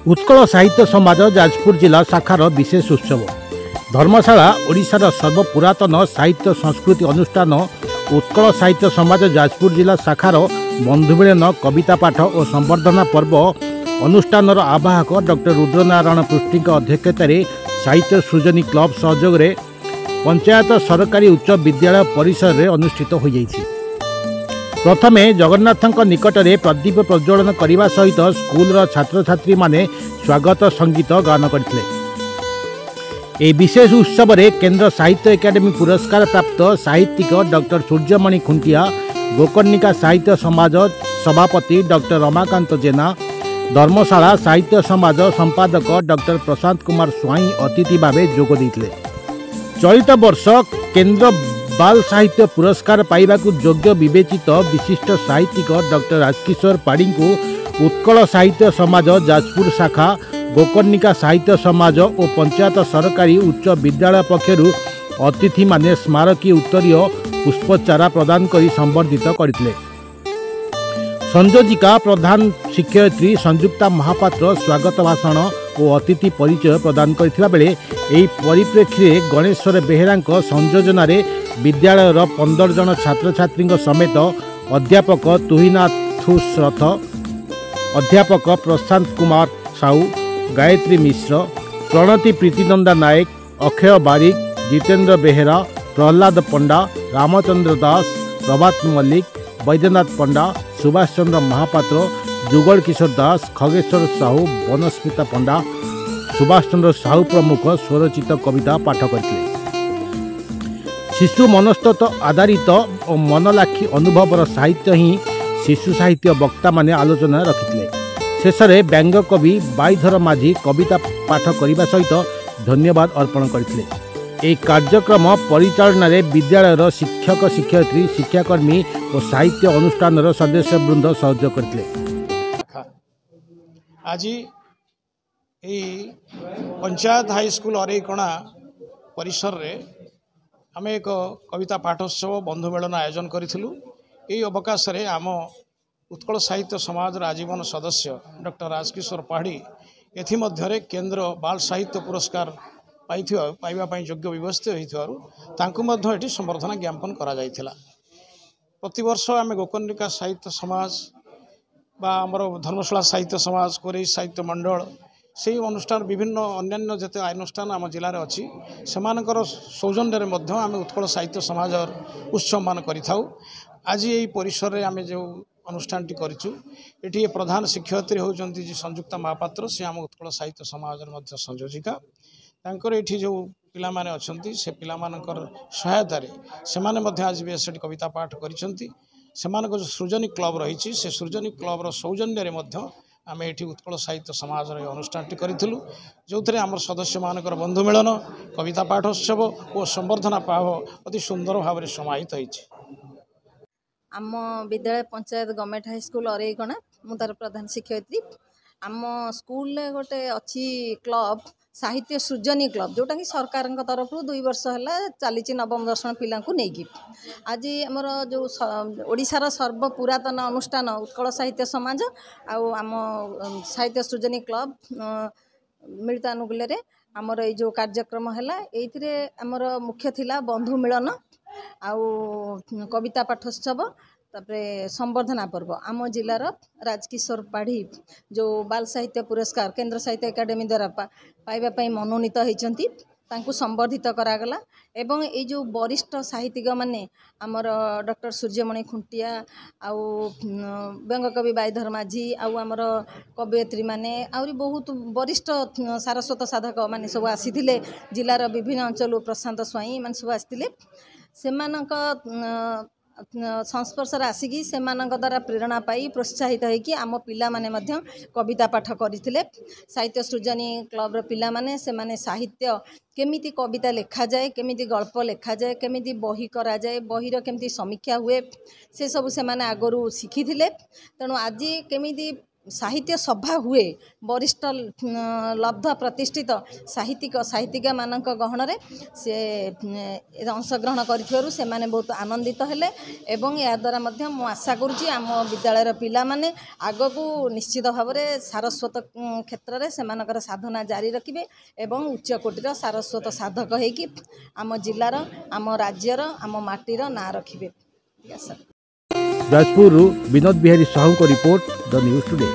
उत्कल साहित्य समाज जाजपुर जिला शाखार विशेष उत्सव धर्मशाला ओडिशार सर्वपुरातन साहित्य संस्कृति अनुष्ठान उत्कल साहित्य समाज जाजपुर जिला शाखार बंधुमिलन कविता पाठ और संवर्धना पर्व अनुष्ठान आवाहक डॉक्टर रुद्रनारायण पृष्टि अध्यक्षतार साहित्य सृजनी क्लब सहयोग में पंचायत सरकारी उच्च विद्यालय परिसर में अनुष्ठित हो जाइछि। प्रथमे जगन्नाथ निकट में प्रदीप प्रज्वलन करने सहित स्कूल छात्र छात्री माने स्वागत संगीत गान करथिले। ए विशेष उत्सव में केंद्र साहित्य एकाडेमी पुरस्कार प्राप्त साहित्यिक डॉक्टर सूर्यमणि खुंटिया, गोकर्णिका साहित्य समाज सभापति डॉक्टर रमाकांत जेना, धर्मशाला साहित्य समाज संपादक डॉक्टर प्रशांत कुमार स्वाई अतिथि भावे जोग देथिले। चलित वर्ष केंद्र बाल साहित्य पुरस्कार पाइबाकु योग्य विवेचित विशिष्ट साहित्यिक डॉक्टर राजकिशोर पाढ़ी को उत्कल साहित्य समाज जाजपुर शाखा, गोकर्णिका साहित्य समाज और पंचायत सरकारी उच्च विद्यालय पक्षर अतिथि माने स्मारकी उत्तरीय पुष्पचारा प्रदान कर संबर्धित करथिले। संयोजिका प्रधान शिक्षयित्री संयुक्ता महापात्र स्वागत भाषण और अतिथि परिचय प्रदान करथिबा बेले एही परिप्रेक्षी में गणेश्वर बेहेरा संयोजन विद्यालयर 15 जन छात्र छात्री समेत अध्यापक तुहिनाथुस रथ, अध्यापक प्रशांत कुमार साहू, गायत्री मिश्र, प्रणति प्रीतिनंदा नायक, अक्षय बारिक, जितेंद्र बेहेरा, प्रहलाद पंडा, रामचंद्र दास, प्रभात मल्लिक, बैद्यनाथ पंडा, सुभाष चंद्र महापात्र, जुगल किशोर दास, खगेश्वर साहू, बनस्मिता पंडा, सुभाष चंद्र साहू प्रमुख स्वरचित कविता पाठ करथिले। शिशु मनस्तत्व आधारित और मनलाखी अनुभवर साहित्य ही शिशु साहित्य वक्ता माने आलोचना रखिथिले। शेष में व्यंग कवि बाईधर माझी कविता पाठ करने सहित धन्यवाद अर्पण करथिले। एक कार्यक्रम परिचालन में विद्यालयर शिक्षक शिक्षयित्री शिक्षाकर्मी और साहित्य अनुष्ठान सदस्य वृंद सहयोग करथिले। आज पंचायत हाईस्कूल अरेकणा परिसर रे आम एक कविता पाठोत्सव बंधुमेलन आयोजन करूँ। यही अवकाश रे आम उत्कल साहित्य समाज आजीवन सदस्य डॉक्टर राजकिशोर पाढ़ी एथमध्य केंद्र बाल साहित्य पुरस्कार पाइबापी योग्य व्यवस्थित होती ये संबर्धना ज्ञापन करा जायथिला। प्रतिवर्ष आम गोकर्णिका साहित्य समाज बा आमर धर्मशाला साहित्य समाज, कोरेई साहित्य मंडल से अनुष्ठान विभिन्न अन्य जिते अनुष्ठान आम जिले में अच्छी से सौजन्य आम उत्कल साहित्य समाज उत्सव मान करिथाउ। आज यही परिसर में आम जो अनुष्ठान टी करिछु एठी प्रधान शिक्षयित्री होउचंती जी संयुक्ता महापात्र, से आम उत्कल साहित्य समाज संयोजिका। तांकर एठी जो पिला माने अछंती से पिला मानकर सहायतारे सेमाने मध्य आज भी एसटी कविता पाठ करिसंती। सेमानक जो सृजनी क्लब रही से सृजनी क्लब सौजन्य मध्य आम एठी उत्कल साहित्य समाज अनुष्ठान टी करिथिलु, जो थे आम सदस्य मानकर बंधु मिलन कविता पाठोत्सव और संवर्धना पाव अति सुंदर भाव में समाहित होइछि। आम विद्यालय पंचायत गवर्नमेंट हाईस्कूल अरेकणा मु तार प्रधान शिक्षयित्री। आम स्कूल गोटे अच्छी क्लब साहित्य सृजनी क्लब जोटा कि सरकार तरफ 2 वर्ष है चली नवम दर्शन पिला नहीं। आज आमर जो ओडिशार सर्वपुरातन अनुष्ठान उत्कल साहित्य समाज आम साहित्य सृजनी क्लब मिलित अनुकूल आमर ये जो कार्यक्रम है ये आमर मुख्य थिला बंधु मिलन आउ कविता पाठोत्सव तापरे संवर्धना पर्व। आम जिलार राजकिशोर पाढ़ी जो बाल साहित्य पुरस्कार केंद्र साहित्य एकाडेमी द्वारा पाइबापी मनोनीत होती संबर्धित करागला। एवं ये जो वरिष्ठ साहित्यिक माने आमर डॉक्टर सूर्यमणि खुंटिया आउ व्यंग कवि बाईधर माझी आउ आमर कवयित्री माने आउरी बहुत वरिष्ठ सारस्वत साधक माने सब आसीथिले। जिलार विभिन्न अंचल प्रशांत स्वाई माने सब आसीथिले। सेमानक संस्पर्श आसिकी सेमानक द्वारा प्रेरणा पाई प्रोत्साहित होइकी आम पिला माने मध्य कविता पाठ करथिले। साहित्य सृजनी क्लब रो पिला माने से माने साहित्य केमिति कविता लेखा जाए, केमिति गल्प लेखा जाए, केमिति बही करा जाए, बहीर केमिति समीक्षा हुए से सब से माने आगरू शिखिथिले। तेणु आज केमिति साहित्य सभा हुए वरिष्ठ लब्ध प्रतिष्ठित साहित्यिका मानक गहन से अंशग्रहण कर बहुत आनंदित हेले एवं या द्वारा मु आशा करुँची आम विद्यालय पिला माने आग को निश्चित भाव में सारस्वत क्षेत्र में से साधना जारी रखिए एवं उच्च कोटिर सारस्वत साधक होगी आम जिलार आम राज्यर आम माटीर ना रखिए। जाजपुर विनोद बिहारी साहू को रिपोर्ट द न्यूज टुडे।